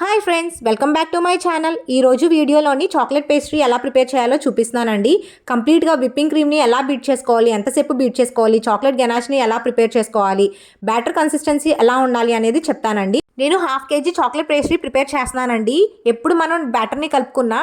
Hi friends, welcome back to my channel. ఈరోజు వీడియోలోని chocolate pastry ఎలా ప్రిపేర్ చేయాలో చూపిస్తున్నానండి. కంప్లీట్గా విప్పింగ్ క్రీమ్ని ఎలా బీట్ చేసుకోవాలి, ఎంతసేపు బీట్ చేసుకోవాలి, చాక్లెట్ గనాష్ని ఎలా ప్రిపేర్ చేసుకోవాలి, బ్యాటర్ కన్సిస్టెన్సీ ఎలా ఉండాలి అనేది చెప్తానండి. నేను 1/2 kg చాక్లెట్ పేస్ట్రీ ప్రిపేర్ చేస్తున్నానండి. ఎప్పుడు మనం బ్యాటర్ని కలుపుకున్న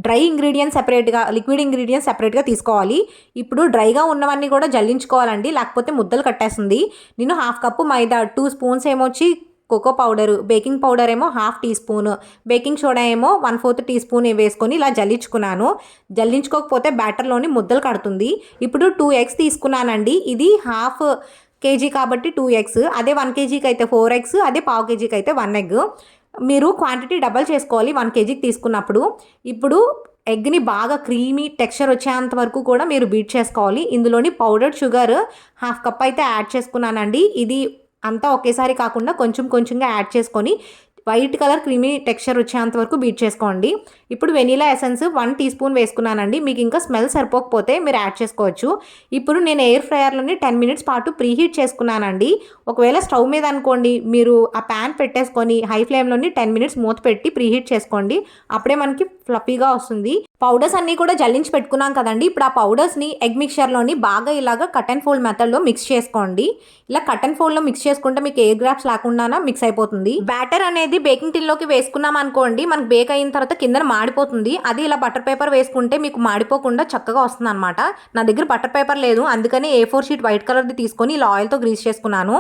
డ్రై ఇంగ్రీడియంట్స్ సెపరేట్గా, లిక్విడ్ ఇంగ్రీడియంట్స్ సెపరేట్గా తీసుకోవాలి. ఇప్పుడు డ్రైగా ఉన్నవన్నీ కూడా జల్లించుకోవాలండి, లేకపోతే ముద్దలు కట్టేస్తుంది. నేను 1/2 కప్పు మైదా, 2 స్పూన్స్ ఏమొచ్చి కోకో పౌడరు, బేకింగ్ పౌడర్ ఏమో 1/2 టీ స్పూను, బేకింగ్ సోడా ఏమో 1/4 టీ స్పూన్ వేసుకొని ఇలా జల్లించుకున్నాను. జల్లించుకోకపోతే బ్యాటర్లోని ముద్దలు కడుతుంది. ఇప్పుడు 2 eggs తీసుకున్నానండి. ఇది 1/2 kg కాబట్టి 2 eggs, అదే 1 kgకి అయితే 4 eggs, అదే 1/2 kgకి అయితే 1 egg. మీరు క్వాంటిటీ డబల్ చేసుకోవాలి 1 kgకి తీసుకున్నప్పుడు. ఇప్పుడు ఎగ్ని బాగా క్రీమీ టెక్స్చర్ వచ్చేంత వరకు కూడా మీరు బీట్ చేసుకోవాలి. ఇందులోని పౌడర్డ్ షుగర్ 1/2 కప్ అయితే యాడ్ చేసుకున్నానండి. ఇది అంతా ఒకేసారి కాకుండా కొంచెం కొంచెంగా యాడ్ చేసుకొని వైట్ కలర్ క్రీమీ టెక్స్చర్ వచ్చేంత వరకు బీట్ చేసుకోండి. ఇప్పుడు వెనీలా ఎసెన్స్ 1 టీ స్పూన్ వేసుకున్నానండి. మీకు ఇంకా స్మెల్ సరిపోకపోతే మీరు యాడ్ చేసుకోవచ్చు. ఇప్పుడు నేను ఎయిర్ ఫ్రైయర్లోని 10 minutes పాటు ప్రీహీట్ చేసుకున్నానండి. ఒకవేళ స్టవ్ మీద అనుకోండి, మీరు ఆ ప్యాన్ పెట్టేసుకొని హై ఫ్లేమ్లోని 10 minutes మూత పెట్టి ప్రీహీట్ చేసుకోండి. అప్పుడే మనకి ఫ్లఫీగా వస్తుంది. పౌడర్స్ అన్నీ కూడా జల్లించి పెట్టుకున్నాం కదండి. ఇప్పుడు ఆ పౌడర్స్ని ఎగ్ మిక్చర్లోని బాగా ఇలాగ కట్ అండ్ ఫోల్డ్ మెథడ్లో మిక్స్ చేసుకోండి. ఇలా కట్ అండ్ ఫోల్డ్లో మిక్స్ చేసుకుంటే మీకు ఎయిర్ గ్రాప్స్ లేకుండా మిక్స్ అయిపోతుంది. బ్యాటర్ అనేది బేకింగ్ టిన్లోకి వేసుకున్నాం అనుకోండి, మనకు బేక్ అయిన తర్వాత కింద మాడిపోతుంది. అది ఇలా బటర్ పేపర్ వేసుకుంటే మీకు మాడిపోకుండా చక్కగా వస్తుంది అనమాట. నా దగ్గర బటర్ పేపర్ లేదు, అందుకని A4 షీట్ వైట్ కలర్ది తీసుకొని ఇలా ఆయిల్తో గ్రీస్ చేసుకున్నాను.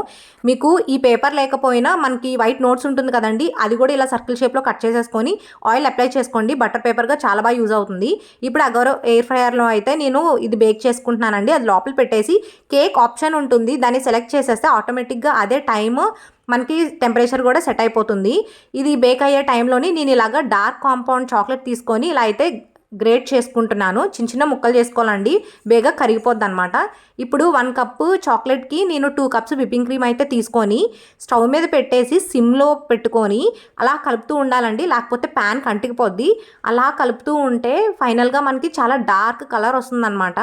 మీకు ఈ పేపర్ లేకపోయినా మనకి వైట్ నోట్స్ ఉంటుంది కదండి, అది కూడా ఇలా సర్కిల్ షేప్లో కట్ చేసేసుకొని ఆయిల్ అప్లై చేసుకోండి. బటర్ పేపర్గా చాలా బాగా యూజ్ అవుతుంది. ఇప్పుడు అగరో ఎయిర్ ఫ్రైయర్లో అయితే నేను ఇది బేక్ చేసుకుంటున్నానండి. అది లోపల పెట్టేసి కేక్ ఆప్షన్ ఉంటుంది, దాన్ని సెలెక్ట్ చేసేస్తే ఆటోమేటిక్గా అదే టైమ్ మనకి టెంపరేచర్ కూడా సెట్ అయిపోతుంది. ఇది బేక్ అయ్యే టైంలోని నేను ఇలాగ డార్క్ కాంపౌండ్ చాక్లెట్ తీసుకొని ఇలా అయితే గ్రేట్ చేసుకుంటున్నాను. చిన్న చిన్న ముక్కలు చేసుకోవాలండి, బేగా కరిగిపోద్ది అనమాట. ఇప్పుడు 1 కప్పు చాక్లెట్కి నేను 2 cups విప్పింగ్ క్రీమ్ అయితే తీసుకొని స్టవ్ మీద పెట్టేసి సిమ్లో పెట్టుకొని అలా కలుపుతూ ఉండాలండి, లేకపోతే ప్యాన్ కంటికిపోద్ది. అలా కలుపుతూ ఉంటే ఫైనల్గా మనకి చాలా డార్క్ కలర్ వస్తుందన్నమాట.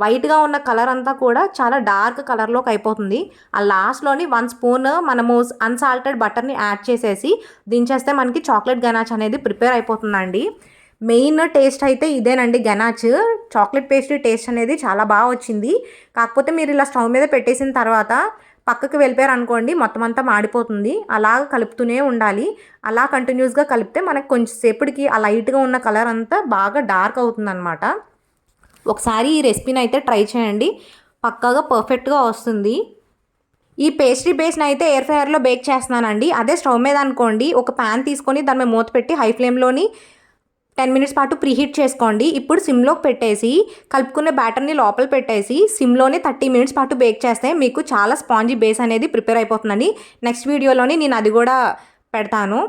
వైట్గా ఉన్న కలర్ అంతా కూడా చాలా డార్క్ కలర్లోకి అయిపోతుంది. ఆ లాస్ట్లోని 1 స్పూన్ మనము అన్సాల్టెడ్ బటర్ని యాడ్ చేసేసి దించేస్తే మనకి చాక్లెట్ గనాచ్ అనేది ప్రిపేర్ అయిపోతుందండి. మెయిన్ టేస్ట్ అయితే ఇదేనండి, గనాచ్. చాక్లెట్ పేస్ట్రీ టేస్ట్ అనేది చాలా బాగా వచ్చింది. కాకపోతే మీరు ఇలా స్టవ్ మీద పెట్టేసిన తర్వాత పక్కకు వెళ్ళిపోయారు అనుకోండి, మొత్తం అంతా మాడిపోతుంది. అలా కలుపుతూనే ఉండాలి. అలా కంటిన్యూస్గా కలిపితే మనకు కొంచెం సేపటికి ఆ లైట్గా ఉన్న కలర్ అంతా బాగా డార్క్ అవుతుంది అనమాట. ఒకసారి ఈ రెసిపీని అయితే ట్రై చేయండి, పక్కాగా పర్ఫెక్ట్గా వస్తుంది. ఈ పేస్ట్రీ బేస్ని అయితే ఎయిర్ ఫ్రైయర్లో బేక్ చేస్తున్నానండి. అదే స్టవ్ మీద అనుకోండి, ఒక ప్యాన్ తీసుకొని దాని మీద మూత పెట్టి హై ఫ్లేమ్లోని 10 minutes పాటు ప్రీహీట్ చేసుకోండి. ఇప్పుడు సిమ్లోకి పెట్టేసి కలుపుకునే బ్యాటర్ని లోపల పెట్టేసి సిమ్లోనే 30 minutes పాటు బేక్ చేస్తే మీకు చాలా స్పాంజీ బేస్ అనేది ప్రిపేర్ అయిపోతుందండి. నెక్స్ట్ వీడియోలోని నేను అది కూడా పెడతాను.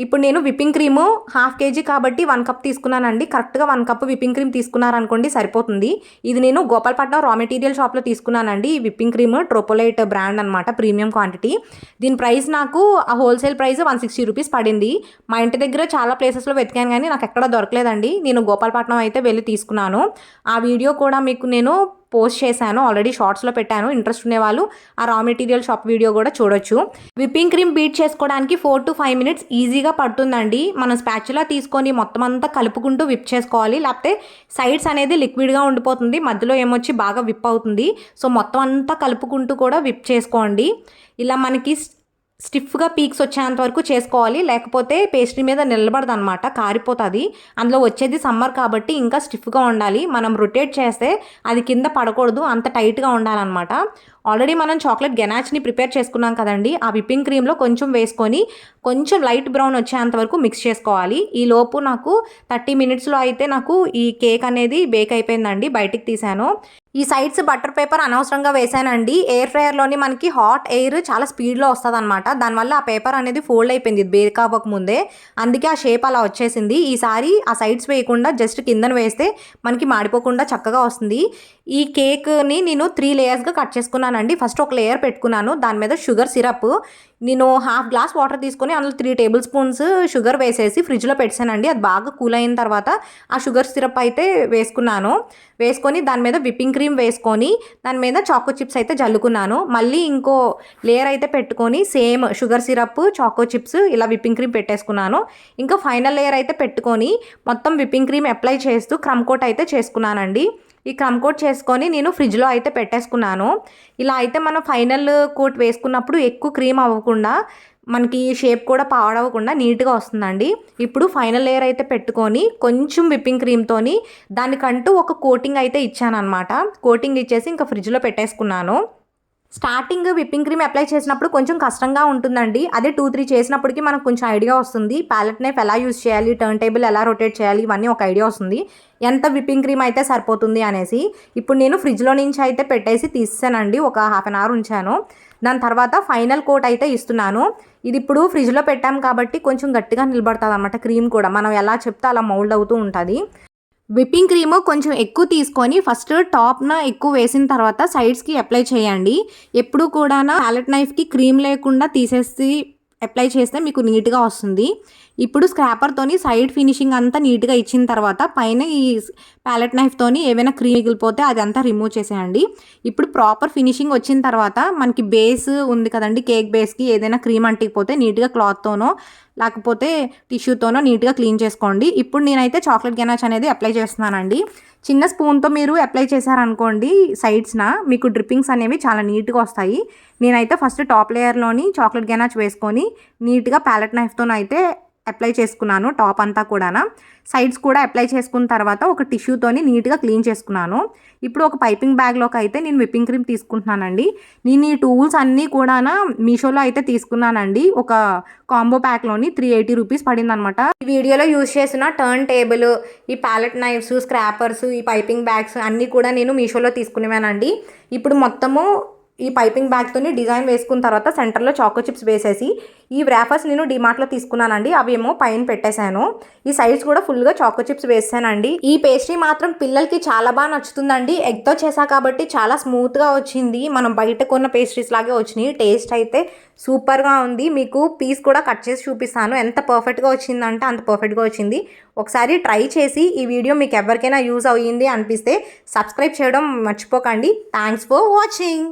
ఇప్పుడు నేను విప్పింగ్ క్రీము 1/2 kg కాబట్టి 1 cup తీసుకున్నానండి. కరెక్ట్గా 1 cup విప్పింగ్ క్రీమ్ తీసుకున్నారనుకోండి సరిపోతుంది. ఇది నేను గోపాలపట్నం రా మెటీరియల్ షాప్లో తీసుకున్నానండి. ఈ విప్పింగ్ క్రీమ్ ట్రోపోలైట్ బ్రాండ్ అనమాట, ప్రీమియం క్వాంటిటీ. దీని ప్రైస్ నాకు ఆ హోల్సేల్ ప్రైస్ 160 రూపీస్ పడింది. మా ఇంటి దగ్గర చాలా ప్లేసెస్లో వెతికాను కానీ నాకు ఎక్కడ దొరకలేదండి. నేను గోపాలపట్నం అయితే వెళ్ళి తీసుకున్నాను. ఆ వీడియో కూడా మీకు నేను పోస్ట్ చేశాను, ఆల్రెడీ షార్ట్స్లో పెట్టాను. ఇంట్రెస్ట్ ఉండేవాళ్ళు ఆ రా మెటీరియల్ షాప్ వీడియో కూడా చూడొచ్చు. విప్పింగ్ క్రీమ్ బీట్ చేసుకోవడానికి 4 to 5 minutes ఈజీగా పడుతుందండి. మనం స్పాచులా తీసుకొని మొత్తం అంతా కలుపుకుంటూ విప్ చేసుకోవాలి, లేకపోతే సైడ్స్ అనేది లిక్విడ్గా ఉండిపోతుంది, మధ్యలో ఏమొచ్చి బాగా విప్ అవుతుంది. సో మొత్తం అంతా కలుపుకుంటూ కూడా విప్ చేసుకోండి. ఇలా మనకి స్టిఫ్గా పీక్స్ వచ్చేంత వరకు చేసుకోవాలి, లేకపోతే పేస్ట్రీ మీద నిలబడదు అనమాట, కారిపోతుంది. అందులో వచ్చేది సమ్మర్ కాబట్టి ఇంకా స్టిఫ్గా ఉండాలి. మనం రొటేట్ చేస్తే అది కింద పడకూడదు, అంత టైట్గా ఉండాలన్నమాట. ఆల్రెడీ మనం చాక్లెట్ గనాచ్ని ప్రిపేర్ చేసుకున్నాం కదండి, ఆ విప్పింగ్ క్రీమ్లో కొంచెం వేసుకొని కొంచెం లైట్ బ్రౌన్ వచ్చేంత వరకు మిక్స్ చేసుకోవాలి. ఈ లోపు నాకు 30 minutesలో అయితే నాకు ఈ కేక్ అనేది బేక్ అయిపోయిందండి, బయటికి తీసాను. ఈ సైడ్స్ బటర్ పేపర్ అనవసరంగా వేసానండి. ఎయిర్ ఫ్రైయర్లోని మనకి హాట్ ఎయిర్ చాలా స్పీడ్లో వస్తుంది అనమాట, దానివల్ల ఆ పేపర్ అనేది ఫోల్డ్ అయిపోయింది బేక్ అవ్వకముందే, అందుకే ఆ షేప్ అలా వచ్చేసింది. ఈసారి ఆ సైడ్స్ వేయకుండా జస్ట్ కిందన వేస్తే మనకి మాడిపోకుండా చక్కగా వస్తుంది. ఈ కేక్ని నేను 3 లేయర్స్గా కట్ చేసుకున్నానండి. ఫస్ట్ ఒక లేయర్ పెట్టుకున్నాను, దాని మీద షుగర్ సిరప్. నేను హాఫ్ గ్లాస్ వాటర్ తీసుకొని అందులో 3 టేబుల్ స్పూన్స్ షుగర్ వేసేసి ఫ్రిడ్జ్లో పెట్టానండి. అది బాగా కూల్ అయిన తర్వాత ఆ షుగర్ సిరప్ అయితే వేసుకొని దాని మీద విప్పింగ్ క్రీమ్ వేసుకొని దాని మీద చాకో చిప్స్ అయితే జల్లుకున్నాను. మళ్ళీ ఇంకో లేయర్ అయితే పెట్టుకొని same sugar syrup, choco chips ఇలా విప్పింగ్ క్రీమ్ పెట్టేసుకున్నాను. ఇంకా ఫైనల్ లేయర్ అయితే పెట్టుకొని మొత్తం విప్పింగ్ క్రీమ్ అప్లై చేస్తూ క్రమ్ కోట్ అయితే చేసుకున్నానండి. ఈ క్రమ్ కోట్ చేసుకొని నేను ఫ్రిడ్జ్లో అయితే పెట్టేసుకున్నాను. ఇలా అయితే మనం ఫైనల్ కోట్ వేసుకున్నప్పుడు ఎక్కువ క్రీమ్ అవ్వకుండా మనకి షేప్ కూడా పాడవకుండా నీట్గా వస్తుందండి. ఇప్పుడు ఫైనల్ లేయర్ అయితే పెట్టుకొని కొంచెం విప్పింగ్ క్రీమ్తోని దానికంటూ ఒక కోటింగ్ అయితే ఇచ్చానమాట. కోటింగ్ ఇచ్చేసి ఇంకా ఫ్రిడ్జ్లో పెట్టేసుకున్నాను. స్టార్టింగ్ విప్పింగ్ క్రీమ్ అప్లై చేసినప్పుడు కొంచెం కష్టంగా ఉంటుందండి. అదే 2-3 చేసినప్పటికీ మనకు కొంచెం ఐడియా వస్తుంది. ప్యాలెట్ నైఫ్ ఎలా యూజ్ చేయాలి, టర్న్ టేబుల్ ఎలా రొటేట్ చేయాలి, ఇవన్నీ ఒక ఐడియా వస్తుంది. ఎంత విప్పింగ్ క్రీమ్ అయితే సరిపోతుంది అనేసి. ఇప్పుడు నేను ఫ్రిడ్జ్లో నుంచి అయితే పెట్టేసి తీసానండి. ఒక హాఫ్ అన్ అవర్ ఉంచాను. దాని తర్వాత ఫైనల్ కోట్ అయితే ఇస్తున్నాను. ఇది ఇప్పుడు ఫ్రిడ్జ్లో పెట్టాం కాబట్టి కొంచెం గట్టిగా నిలబడుతుంది అన్నమాట. క్రీమ్ కూడా మనం ఎలా చెప్తే అలా మౌల్డ్ అవుతూ ఉంటుంది. విప్పింగ్ క్రీము కొంచెం ఎక్కువ తీసుకొని ఫస్ట్ టాప్న ఎక్కువ వేసిన తర్వాత సైడ్స్కి అప్లై చేయండి. ఎప్పుడు కూడా ప్యాలెట్ నైఫ్కి క్రీమ్ లేకుండా తీసేసి అప్లై చేస్తే మీకు నీట్గా వస్తుంది. ఇప్పుడు స్క్రాపర్తోని సైడ్ ఫినిషింగ్ అంతా నీట్గా ఇచ్చిన తర్వాత పైన ఈ ప్యాలెట్ నైఫ్తోని ఏమైనా క్రీమ్ మిగిలిపోతే అదంతా రిమూవ్ చేసేయండి. ఇప్పుడు ప్రాపర్ ఫినిషింగ్ వచ్చిన తర్వాత మనకి బేస్ ఉంది కదండి, కేక్ బేస్కి ఏదైనా క్రీమ్ అంటికిపోతే నీట్గా క్లాత్తోనో లేకపోతే టిష్యూతోనో నీట్గా క్లీన్ చేసుకోండి. ఇప్పుడు నేనైతే చాక్లెట్ గెనాచ్ అనేది అప్లై చేస్తున్నానండి. చిన్న స్పూన్తో మీరు అప్లై చేశారనుకోండి సైడ్స్న మీకు డ్రిప్పింగ్స్ అనేవి చాలా నీట్గా వస్తాయి. నేనైతే ఫస్ట్ టాప్ లేయర్లోని చాక్లెట్ గెనాచ్ వేసుకొని నీట్గా ప్యాలెట్ నైఫ్తోనైతే అప్లై చేసుకున్నాను. టాప్ అంతా కూడా సైడ్స్ కూడా అప్లై చేసుకున్న తర్వాత ఒక టిష్యూతోని నీట్గా క్లీన్ చేసుకున్నాను. ఇప్పుడు ఒక పైపింగ్ బ్యాగ్లోకి అయితే నేను విప్పింగ్ క్రీమ్ తీసుకుంటున్నానండి. నేను ఈ టూల్స్ అన్నీ కూడా మీషోలో అయితే తీసుకున్నానండి. ఒక కాంబో ప్యాక్లోని 380 రూపీస్ పడింది అనమాట. ఈ వీడియోలో యూజ్ చేసిన టర్న్ టేబుల్, ఈ ప్యాలెట్ నైఫ్స్, స్క్రాపర్స్, ఈ పైపింగ్ బ్యాగ్స్ అన్నీ కూడా నేను మీషోలో తీసుకునేవానండి. ఇప్పుడు మొత్తము ఈ పైపింగ్ బ్యాగ్తోని డిజైన్ వేసుకున్న తర్వాత సెంటర్లో చాకో చిప్స్ వేసేసి ఈ వ్రాఫర్స్ నేను డిమార్ట్లో తీసుకున్నానండి. అవి ఏమో పైన పెట్టేశాను. ఈ సైడ్స్ కూడా ఫుల్గా చాకో చిప్స్ వేసానండి. ఈ పేస్ట్రీ మాత్రం పిల్లలకి చాలా బాగా నచ్చుతుందండి. ఎగ్తో చేసా కాబట్టి చాలా స్మూత్గా వచ్చింది. మనం బయట కొన్న పేస్ట్రీస్ లాగే వచ్చినాయి. టేస్ట్ అయితే సూపర్గా ఉంది. మీకు పీస్ కూడా కట్ చేసి చూపిస్తాను. ఎంత పర్ఫెక్ట్గా వచ్చిందంటే అంత పర్ఫెక్ట్గా వచ్చింది. ఒకసారి ట్రై చేసి ఈ వీడియో మీకు ఎవరికైనా యూజ్ అయ్యింది అనిపిస్తే సబ్స్క్రైబ్ చేయడం మర్చిపోకండి. Thanks for watching.